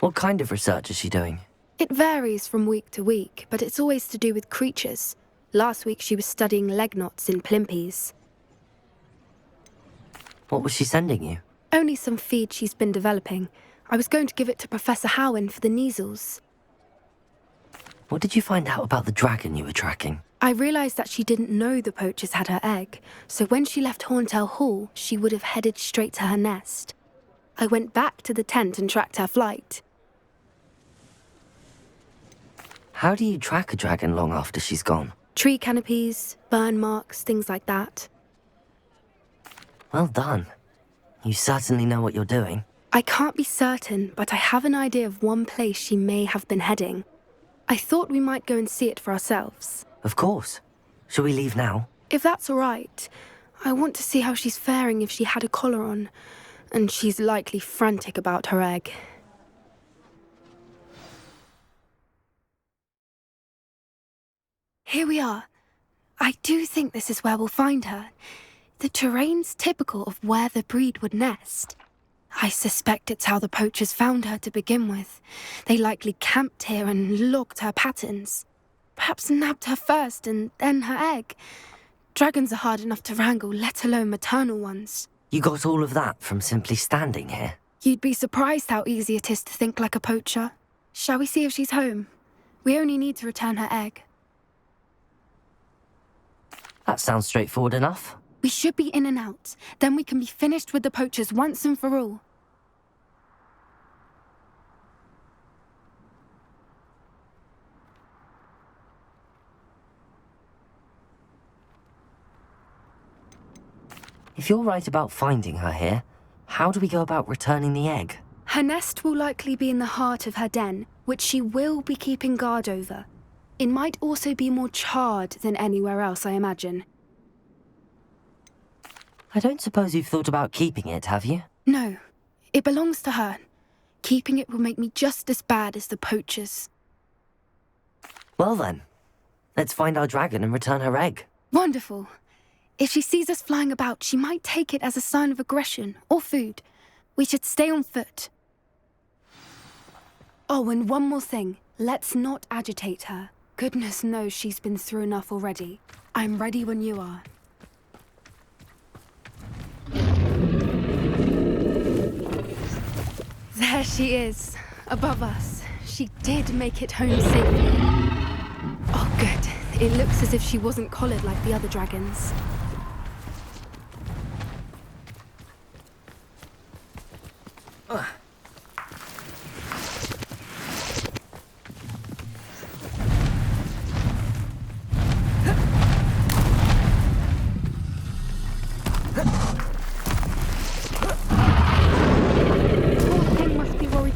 What kind of research is she doing? It varies from week to week, but it's always to do with creatures. Last week she was studying leg knots in plimpies. What was she sending you? Only some feed she's been developing. I was going to give it to Professor Howen for the measles. What did you find out about the dragon you were tracking? I realised that she didn't know the poachers had her egg, so when she left Horntail Hall, she would have headed straight to her nest. I went back to the tent and tracked her flight. How do you track a dragon long after she's gone? Tree canopies, burn marks, things like that. Well done. You certainly know what you're doing. I can't be certain, but I have an idea of one place she may have been heading. I thought we might go and see it for ourselves. Of course. Shall we leave now? If that's all right. I want to see how she's faring if she had a collar on. And she's likely frantic about her egg. Here we are. I do think this is where we'll find her. The terrain's typical of where the breed would nest. I suspect it's how the poachers found her to begin with. They likely camped here and logged her patterns. Perhaps nabbed her first and then her egg. Dragons are hard enough to wrangle, let alone maternal ones. You got all of that from simply standing here? You'd be surprised how easy it is to think like a poacher. Shall we see if she's home? We only need to return her egg. That sounds straightforward enough. We should be in and out. Then we can be finished with the poachers once and for all. If you're right about finding her here, how do we go about returning the egg? Her nest will likely be in the heart of her den, which she will be keeping guard over. It might also be more charred than anywhere else, I imagine. I don't suppose you've thought about keeping it, have you? No, it belongs to her. Keeping it will make me just as bad as the poachers. Well then, let's find our dragon and return her egg. Wonderful. If she sees us flying about, she might take it as a sign of aggression or food. We should stay on foot. Oh, and one more thing. Let's not agitate her. Goodness knows she's been through enough already. I'm ready when you are. There she is, above us. She did make it home safely. Oh, good. It looks as if she wasn't collared like the other dragons.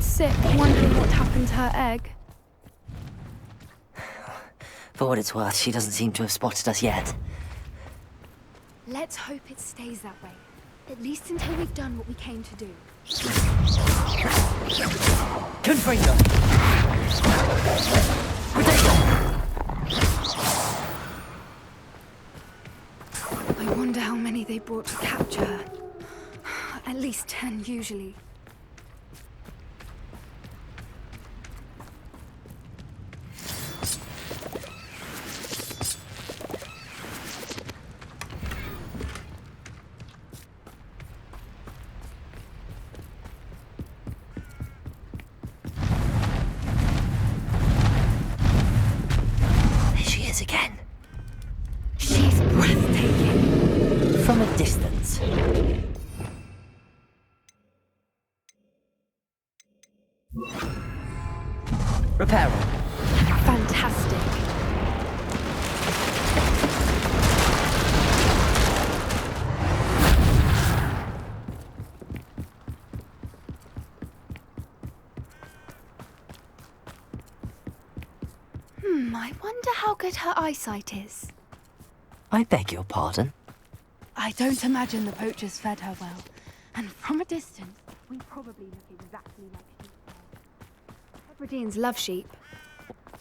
Sick, wondering what happened to her egg. For what it's worth, she doesn't seem to have spotted us yet. Let's hope it stays that way. At least until we've done what we came to do. Confringo! I wonder how many they brought to capture her. At least 10 usually. Again. She's breathtaking. From a distance. Repair. Fantastic. I wonder how good her eyesight is. I beg your pardon? I don't imagine the poachers fed her well. And from a distance, we probably look exactly like sheep. Hebrideans love sheep.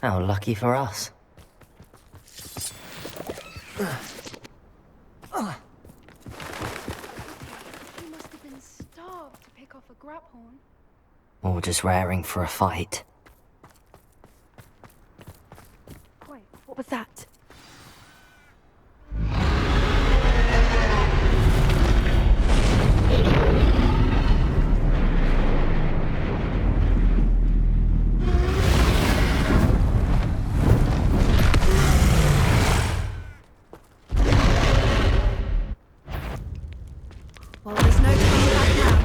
How lucky for us. She must have been starved to pick off a graphorn. Or just raring for a fight. Wait, what was that? Well, there's no turning back now.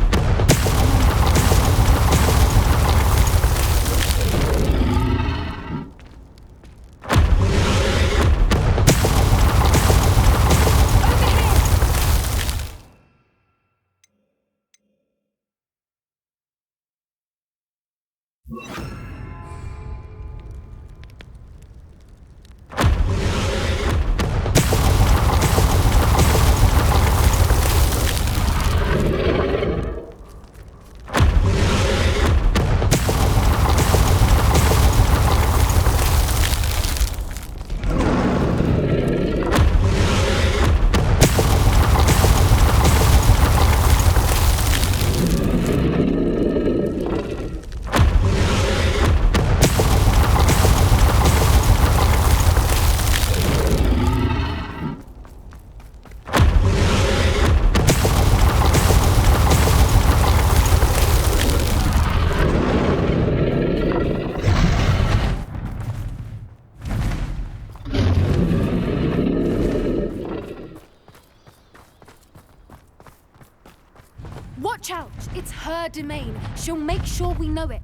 Watch out! It's her domain. She'll make sure we know it.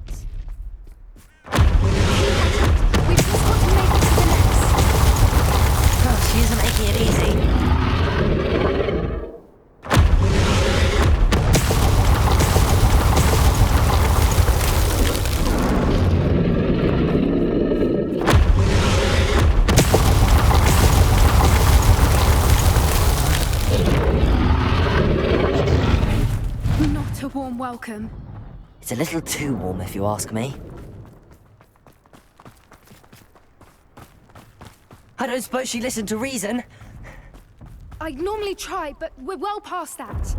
Keep at it. We've just got to make it to the nest. Oh, she isn't making it easy. Not a warm welcome. It's a little too warm, if you ask me. I don't suppose she listened to reason. I'd normally try, but we're well past that.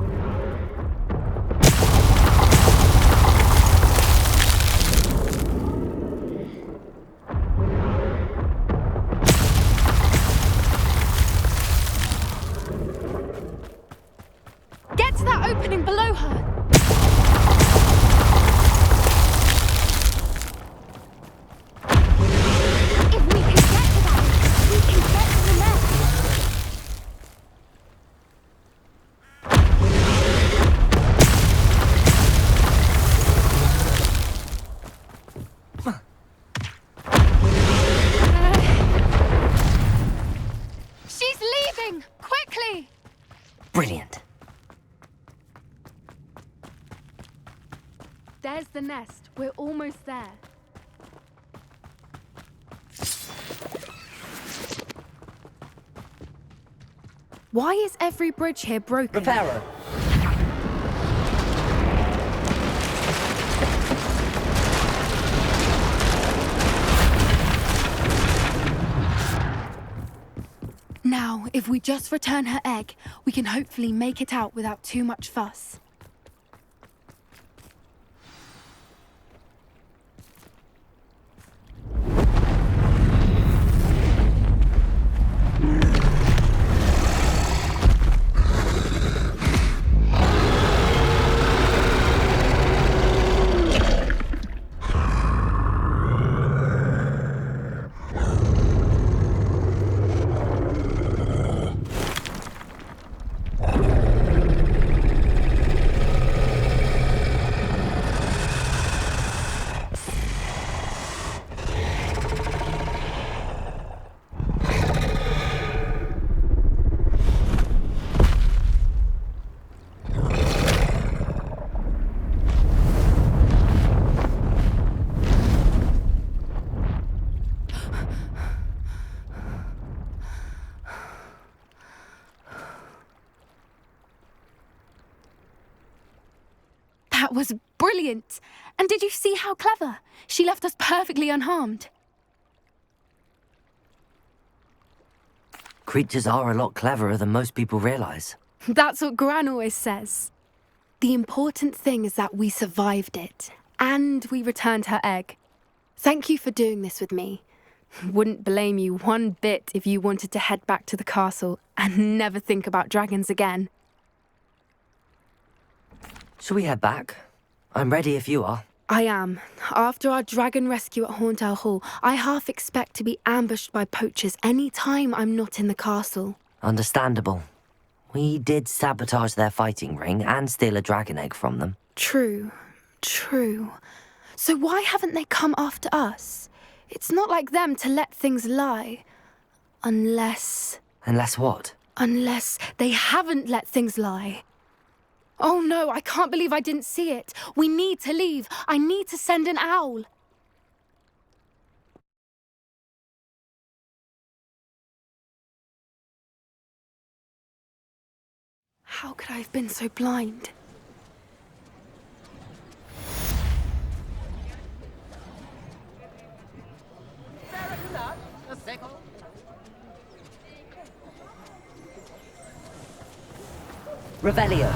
Get to that opening below her. If we can get to that, we can get to the nest. She's leaving! Quickly! Brilliant. There's the nest. We're almost there. Why is every bridge here broken? Reparo. Now, if we just return her egg, we can hopefully make it out without too much fuss. That was brilliant! And did you see how clever? She left us perfectly unharmed. Creatures are a lot cleverer than most people realize. That's what Gran always says. The important thing is that we survived it, and we returned her egg. Thank you for doing this with me. Wouldn't blame you one bit if you wanted to head back to the castle and never think about dragons again. Shall we head back? I'm ready if you are. I am. After our dragon rescue at Horndale Hall, I half expect to be ambushed by poachers any time I'm not in the castle. Understandable. We did sabotage their fighting ring and steal a dragon egg from them. True. So why haven't they come after us? It's not like them to let things lie. Unless What? Unless they haven't let things lie. Oh no, I can't believe I didn't see it. We need to leave. I need to send an owl. How could I have been so blind? Revelio.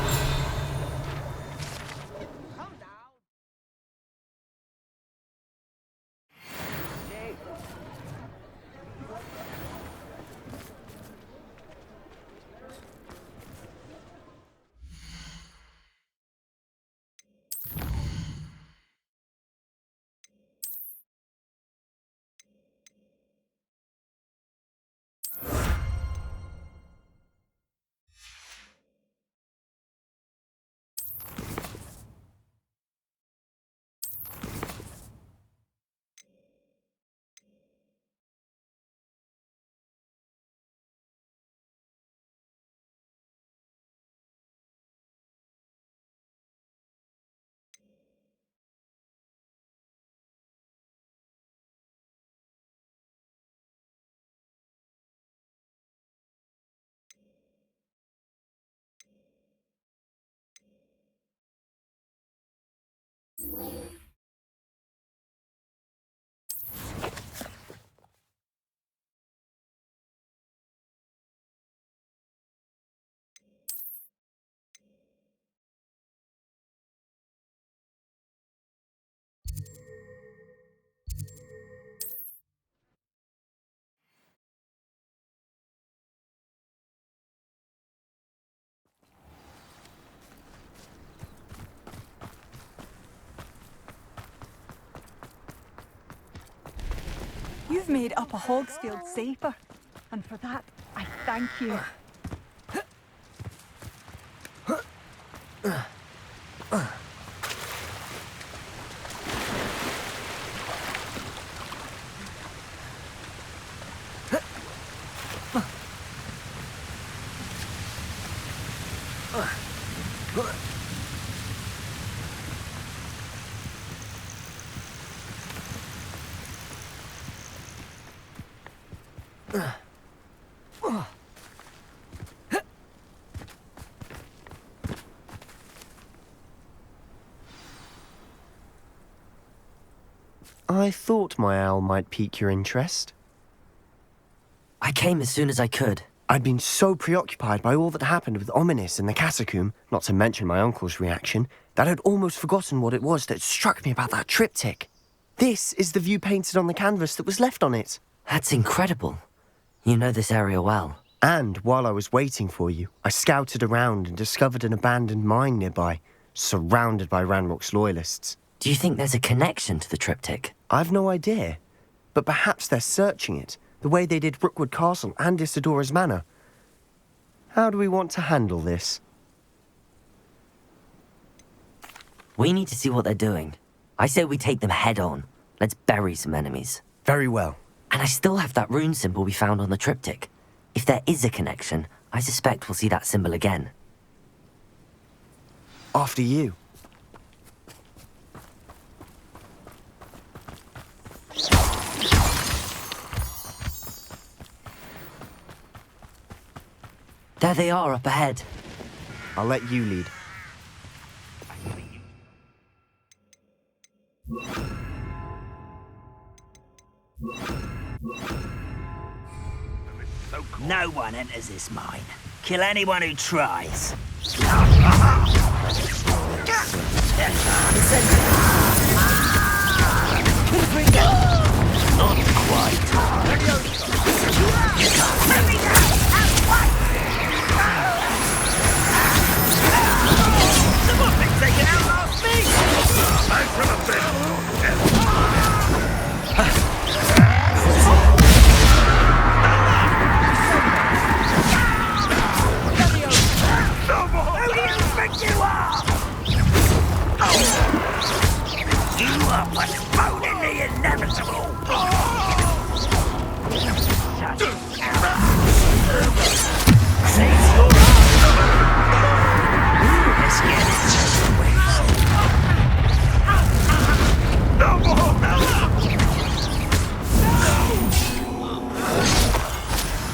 You've made Upper Hogsfield safer, and for that, I thank you. I thought my owl might pique your interest. I came as soon as I could. I'd been so preoccupied by all that happened with Ominis and the catacomb, not to mention my uncle's reaction, that I'd almost forgotten what it was that struck me about that triptych. This is the view painted on the canvas that was left on it. That's incredible. You know this area well. And while I was waiting for you, I scouted around and discovered an abandoned mine nearby, surrounded by Ranrock's loyalists. Do you think there's a connection to the triptych? I've no idea, but perhaps they're searching it, the way they did Rookwood Castle and Isidora's Manor. How do we want to handle this? We need to see what they're doing. I say we take them head on. Let's bury some enemies. Very well. And I still have that rune symbol we found on the triptych. If there is a connection, I suspect we'll see that symbol again. After you. There they are up ahead. I'll let you lead. No one enters this mine. Kill anyone who tries. Postponing the inevitable! Save your Let's get it over with. No more!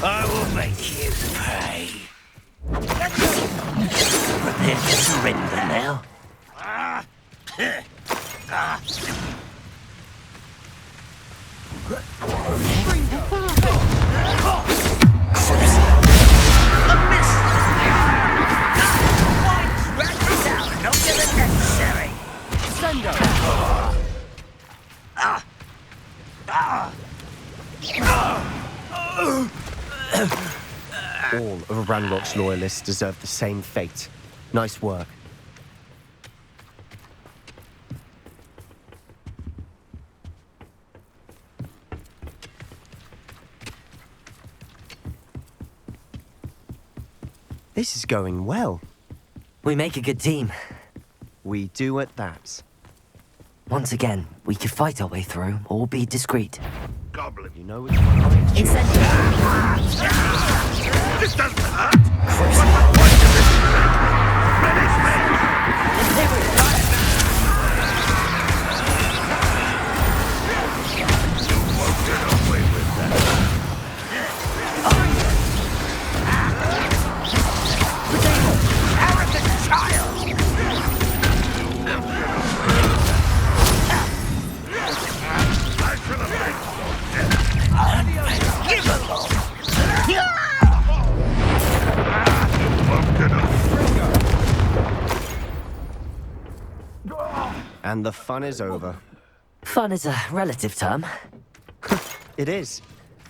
I will make you pay. Prepare to surrender now. All of Ranrock's loyalists deserve the same fate. Nice work. This is going well. We make a good team. We do at that. Once again, we could fight our way through or be discreet. Goblin. You know which one I choose. This doesn't hurt! What's the point of this event? Finish me! You won't get away with that. Arrogant child! I should have made Unforgivable! And the fun is over. Fun is a relative term. It is.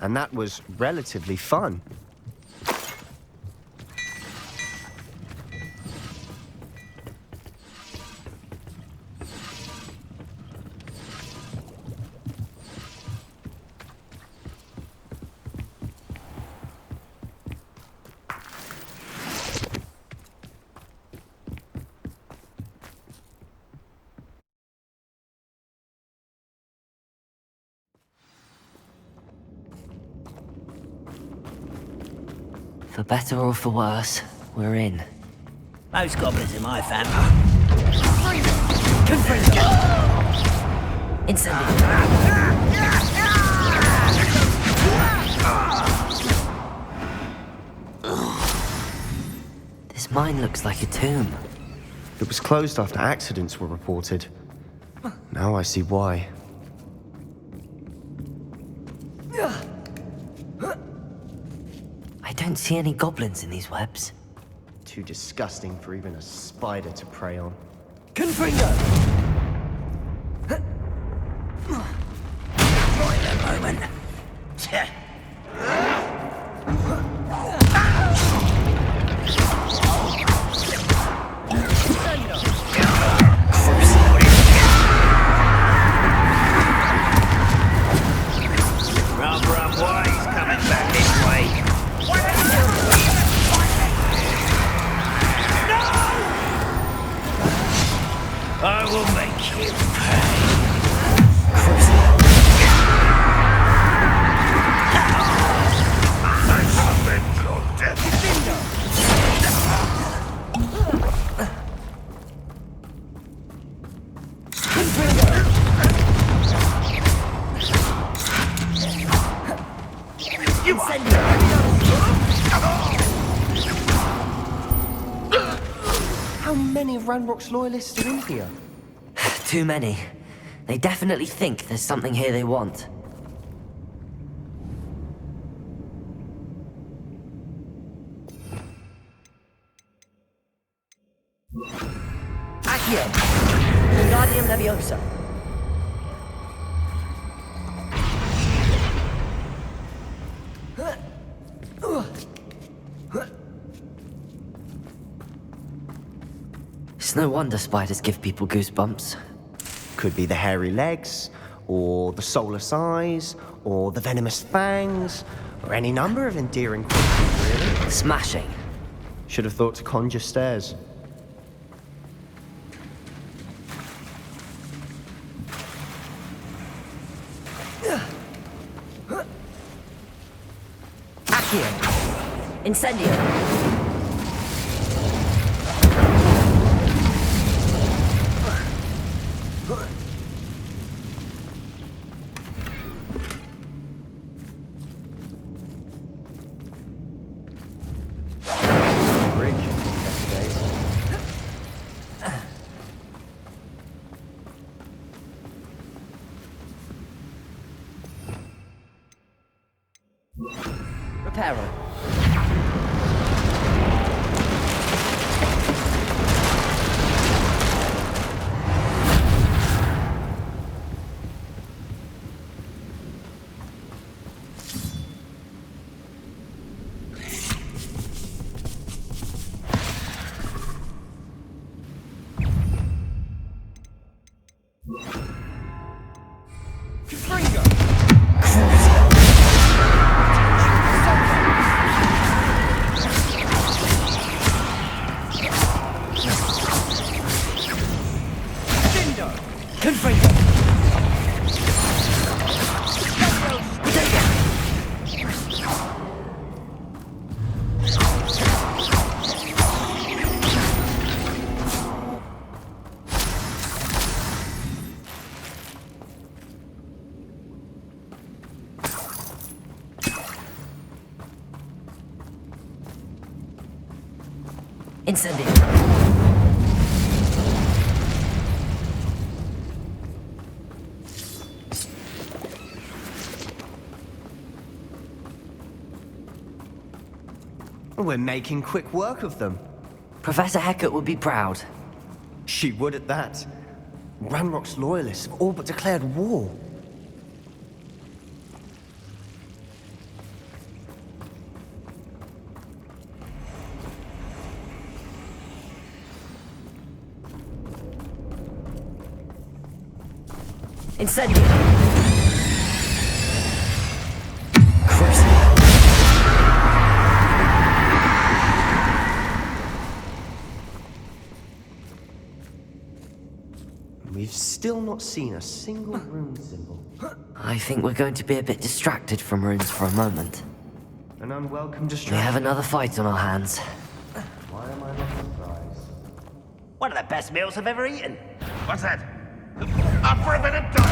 And that was relatively fun. For better or for worse, we're in. Most goblins in my family. This mine looks like a tomb. It was closed after accidents were reported. Now I see why. I don't see any goblins in these webs. Too disgusting for even a spider to prey on. Wait a moment. Rub, boy, he's coming back this way. I will make you pay. I avenge your death. You How many of Ranrock's loyalists are in here? Too many. They definitely think there's something here they want. Accio! Wingardium Leviosa! It's no wonder spiders give people goosebumps. Could be the hairy legs, or the soulless eyes, or the venomous fangs, or any number of endearing qualities, really. Smashing. Should have thought to conjure stairs. Accio. Incendio. Bridge. Yesterday. Reparo. Incendio. We're making quick work of them. Professor Hecat would be proud. She would at that. Ranrock's loyalists have all but declared war. Incendio. We've still not seen a single rune symbol. I think we're going to be a bit distracted from runes for a moment. An unwelcome We distraction. have another fight on our hands. Why am I not surprised? One of the best meals I've ever eaten. What's that? Up for a bit of dog.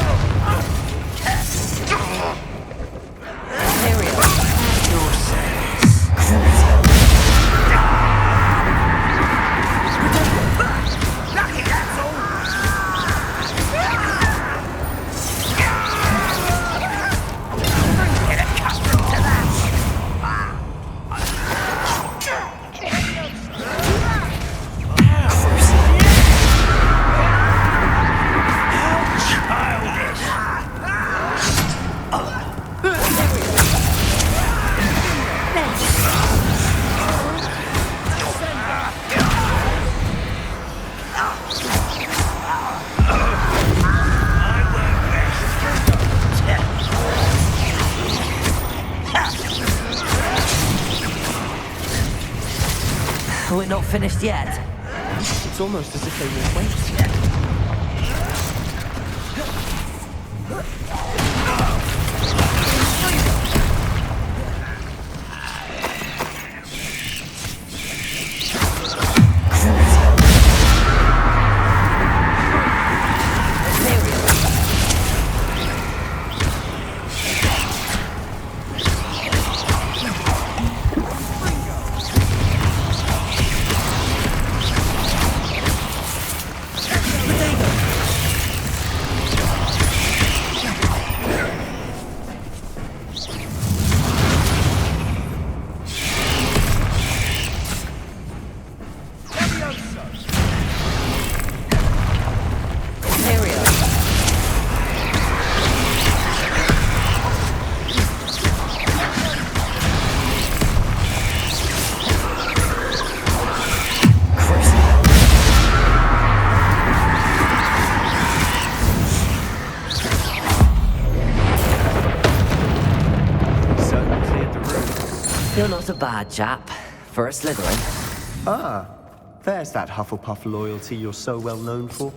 Lucky asshole! Get accustomed to that. We're not finished yet. It's almost as if they were waiting. You're not a bad chap for a Slytherin. Ah, there's that Hufflepuff loyalty you're so well known for.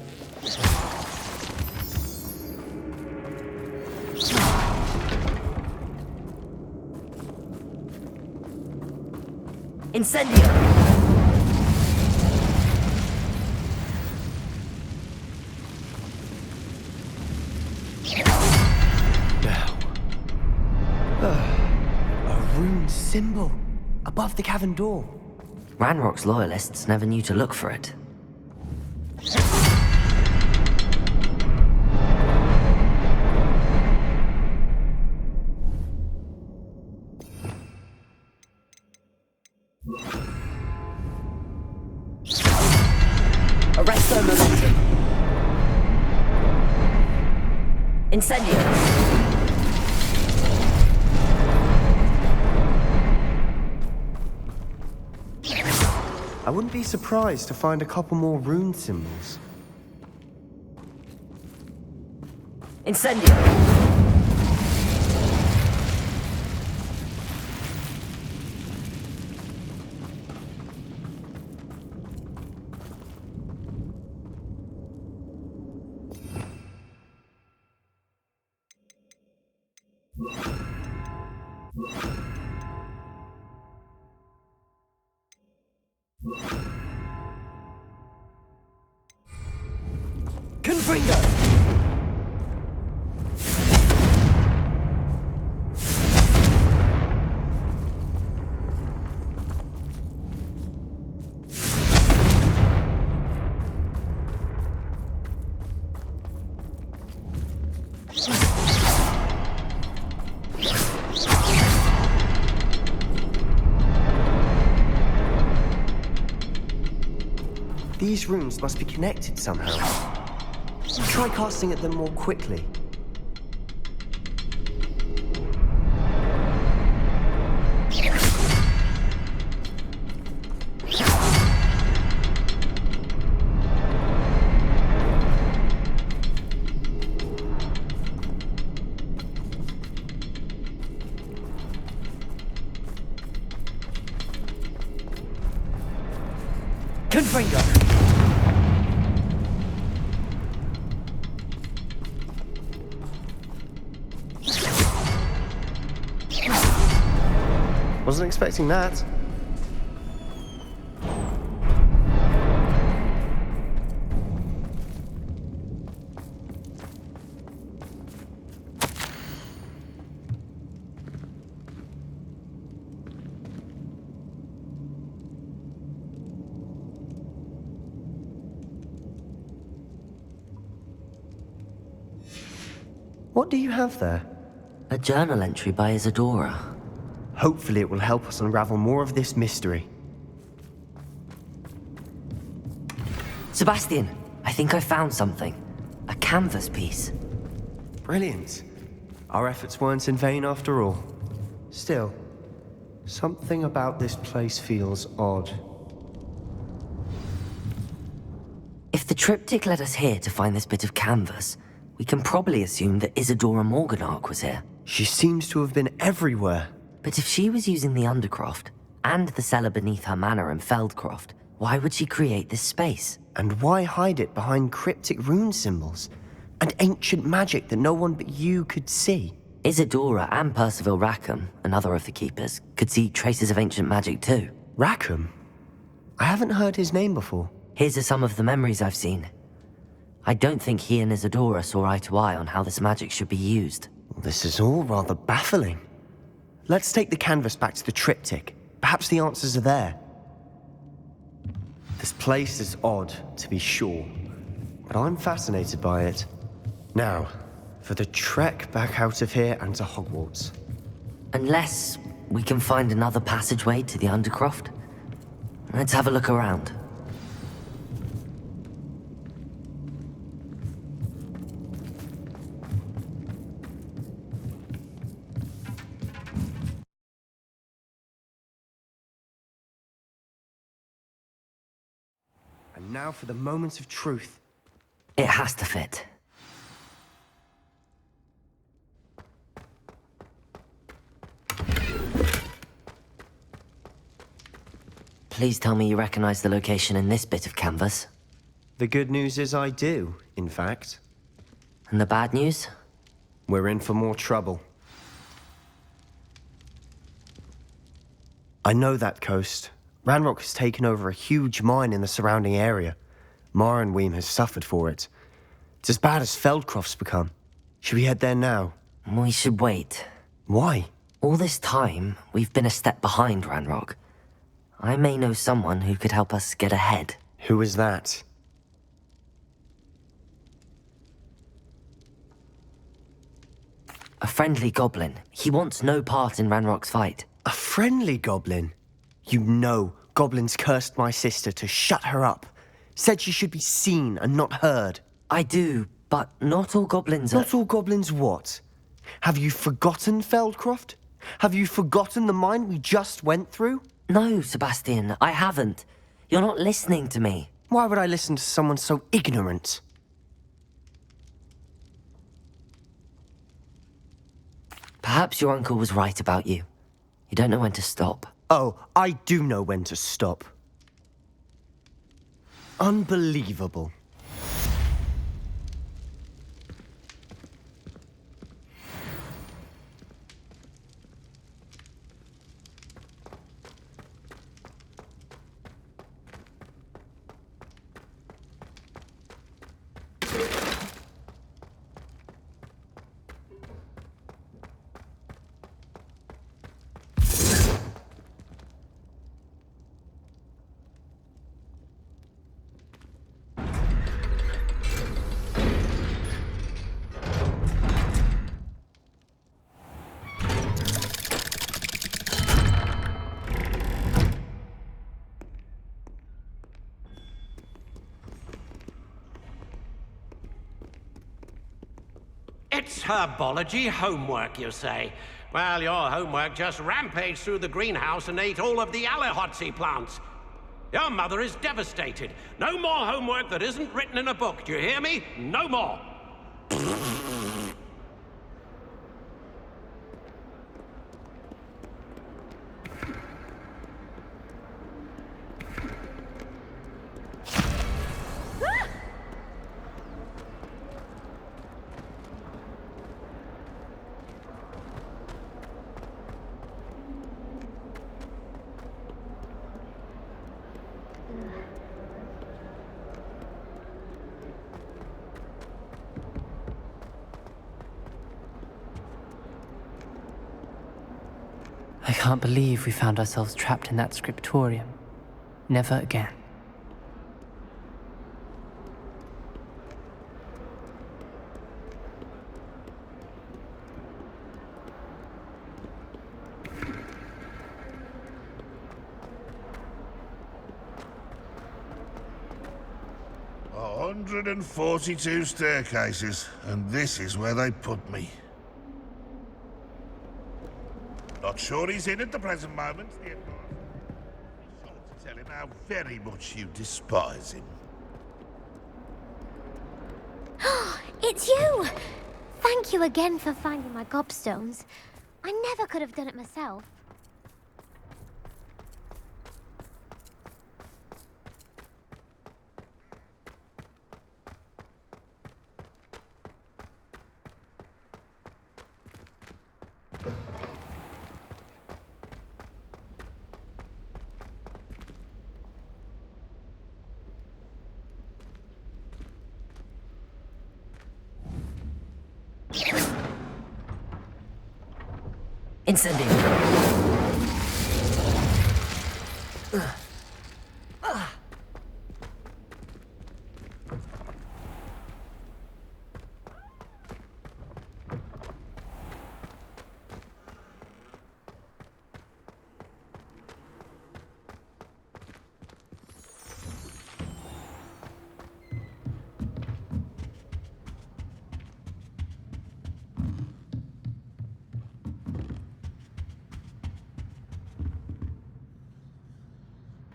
Incendio! Now. A rune symbol above the cavern door. Ranrock's loyalists never knew to look for it. Arresto momentum. Incendio! I wouldn't be surprised to find a couple more rune symbols. Incendio! Confringo! These runes must be connected somehow. Try casting at them more quickly. Confringo! Wasn't expecting that. What do you have there? A journal entry by Isadora. Hopefully it will help us unravel more of this mystery. Sebastian, I think I found something. A canvas piece. Brilliant. Our efforts weren't in vain after all. Still, something about this place feels odd. If the triptych led us here to find this bit of canvas, we can probably assume that Isadora Morganark was here. She seems to have been everywhere. But if she was using the Undercroft, and the cellar beneath her manor in Feldcroft, why would she create this space? And why hide it behind cryptic rune symbols? And ancient magic that no one but you could see? Isadora and Percival Rackham, another of the Keepers, could see traces of ancient magic too. Rackham? I haven't heard his name before. Here's some of the memories I've seen. I don't think he and Isadora saw eye to eye on how this magic should be used. This is all rather baffling. Let's take the canvas back to the triptych. Perhaps the answers are there. This place is odd, to be sure, but I'm fascinated by it. Now, for the trek back out of here and to Hogwarts. Unless we can find another passageway to the Undercroft. Let's have a look around. And now for the moment of truth. It has to fit. Please tell me you recognize the location in this bit of canvas. The good news is I do, in fact. And the bad news? We're in for more trouble. I know that coast. Ranrock has taken over a huge mine in the surrounding area. Moranweem has suffered for it. It's as bad as Feldcroft's become. Should we head there now? We should wait. Why? All this time, we've been a step behind Ranrock. I may know someone who could help us get ahead. Who is that? A friendly goblin. He wants no part in Ranrock's fight. A friendly goblin? You know, goblins cursed my sister to shut her up. Said she should be seen and not heard. I do, but not all goblins are... Not all goblins what? Have you forgotten Feldcroft? Have you forgotten the mine we just went through? No, Sebastian, I haven't. You're not listening to me. Why would I listen to someone so ignorant? Perhaps your uncle was right about you. You don't know when to stop. Oh, I do know when to stop. Unbelievable. It's herbology homework, you say? Well, your homework just rampaged through the greenhouse and ate all of the Alehotzi plants. Your mother is devastated. No more homework that isn't written in a book, do you hear me? No more! I can't believe we found ourselves trapped in that scriptorium. Never again. A 142 staircases, and this is where they put me. Not sure he's in at the present moment. Be sure to tell him how very much you despise him. It's you! Thank you again for finding my gobstones. I never could have done it myself. Incendio.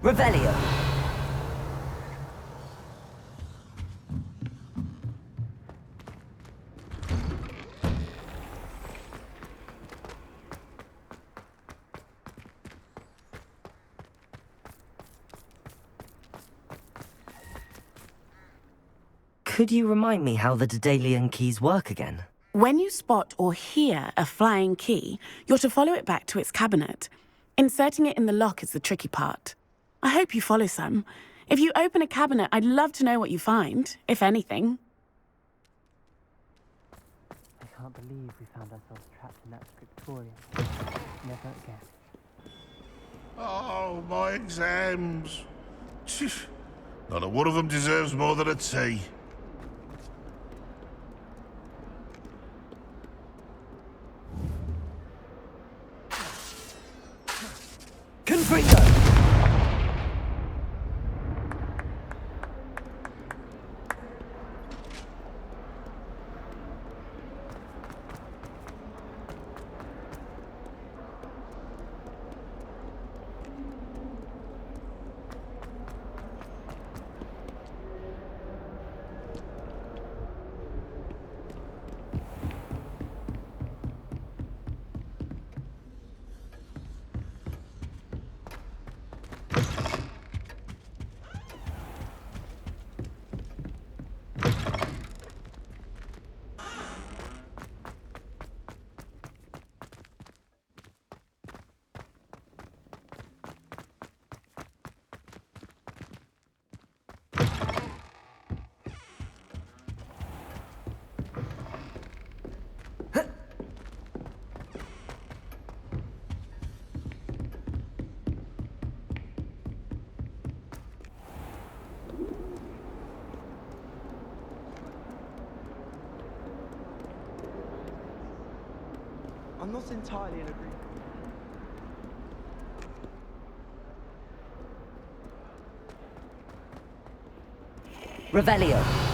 Revelio. Could you remind me how the Daedalian keys work again? When you spot or hear a flying key, you're to follow it back to its cabinet. Inserting it in the lock is the tricky part. I hope you follow some. If you open a cabinet, I'd love to know what you find, if anything. I can't believe we found ourselves trapped in that scriptorium. Never again. Oh, my exams. Phew. Not a one of them deserves more than a tea. Confringo! I'm not entirely in agreement. Revelio.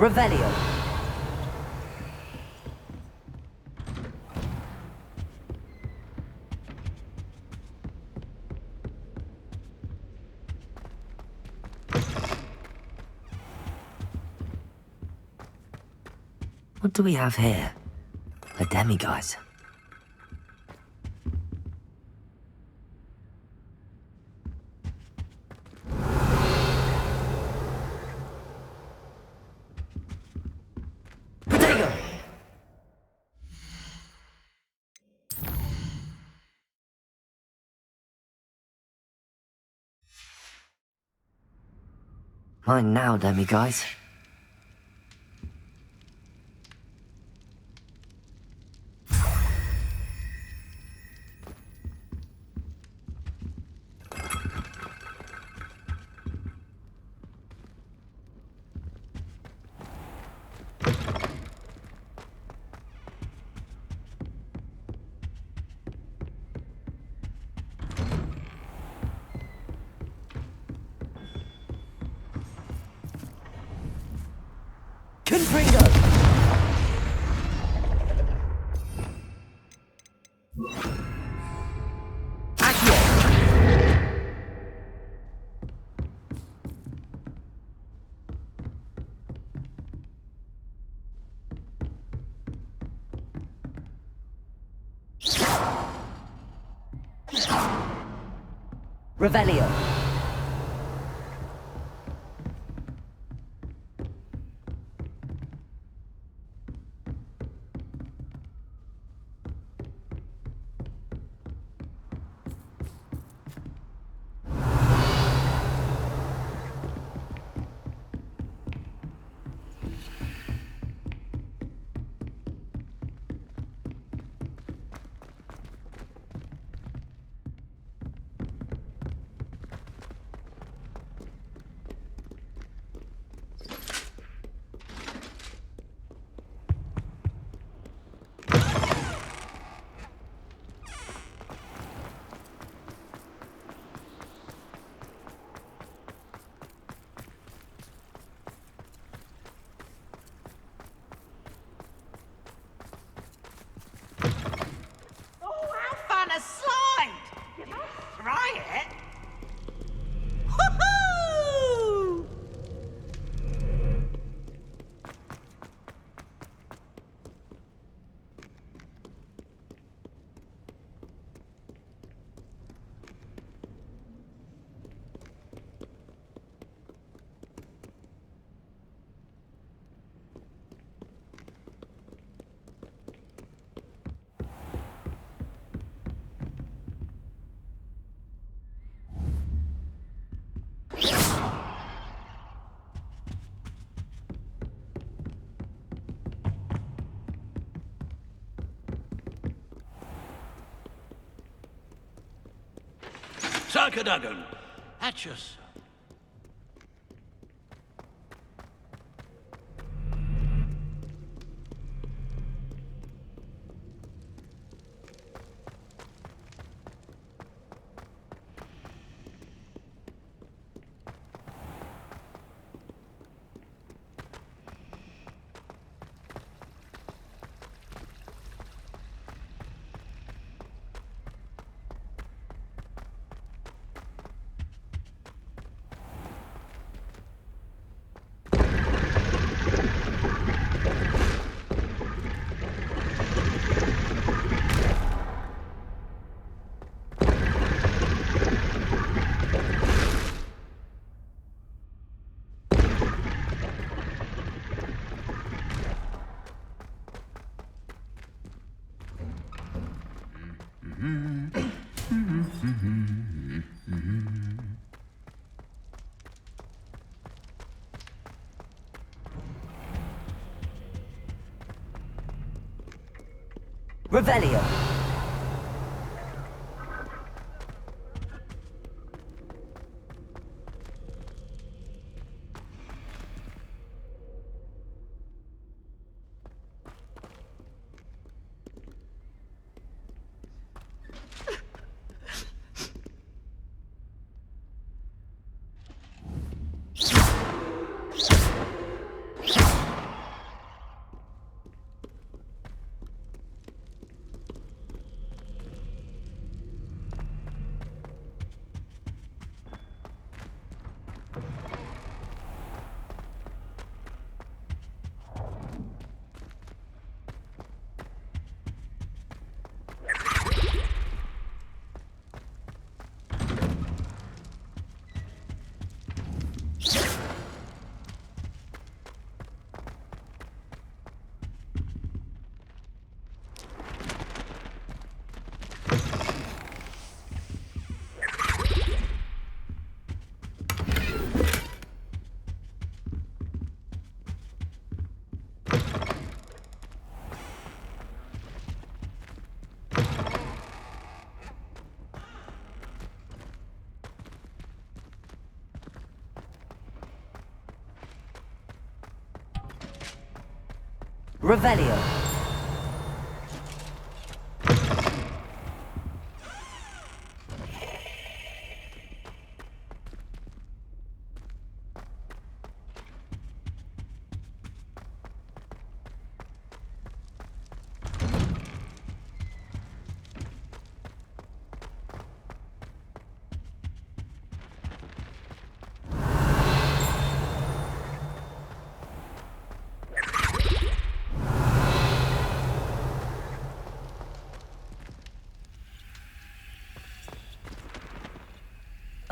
Revelio. What do we have here? A demiguise. Mine now, demiguise. Confringo. Revelio. Circadogan, at your service. Revelio. Revelio.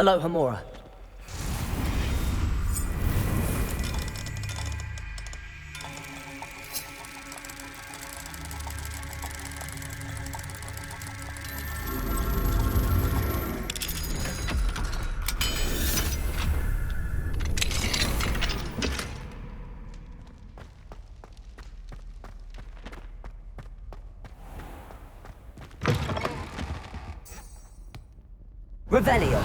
Aloha Mora. Revelio.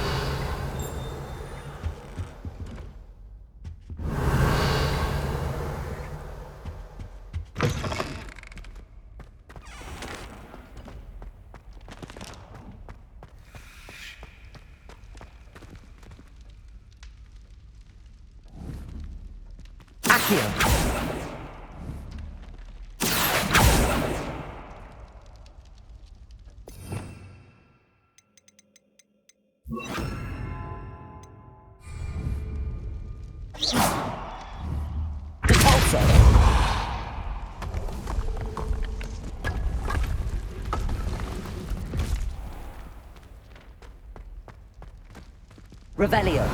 Accio. Revelio.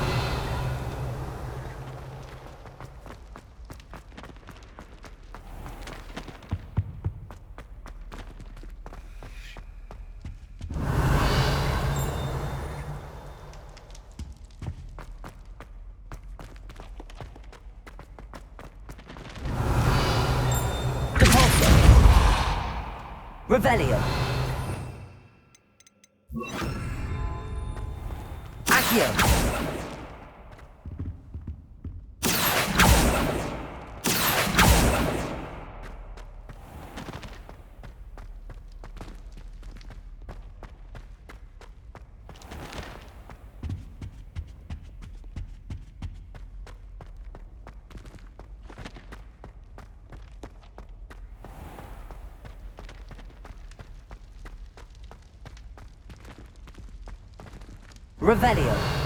Revelio. Accio. Revelio.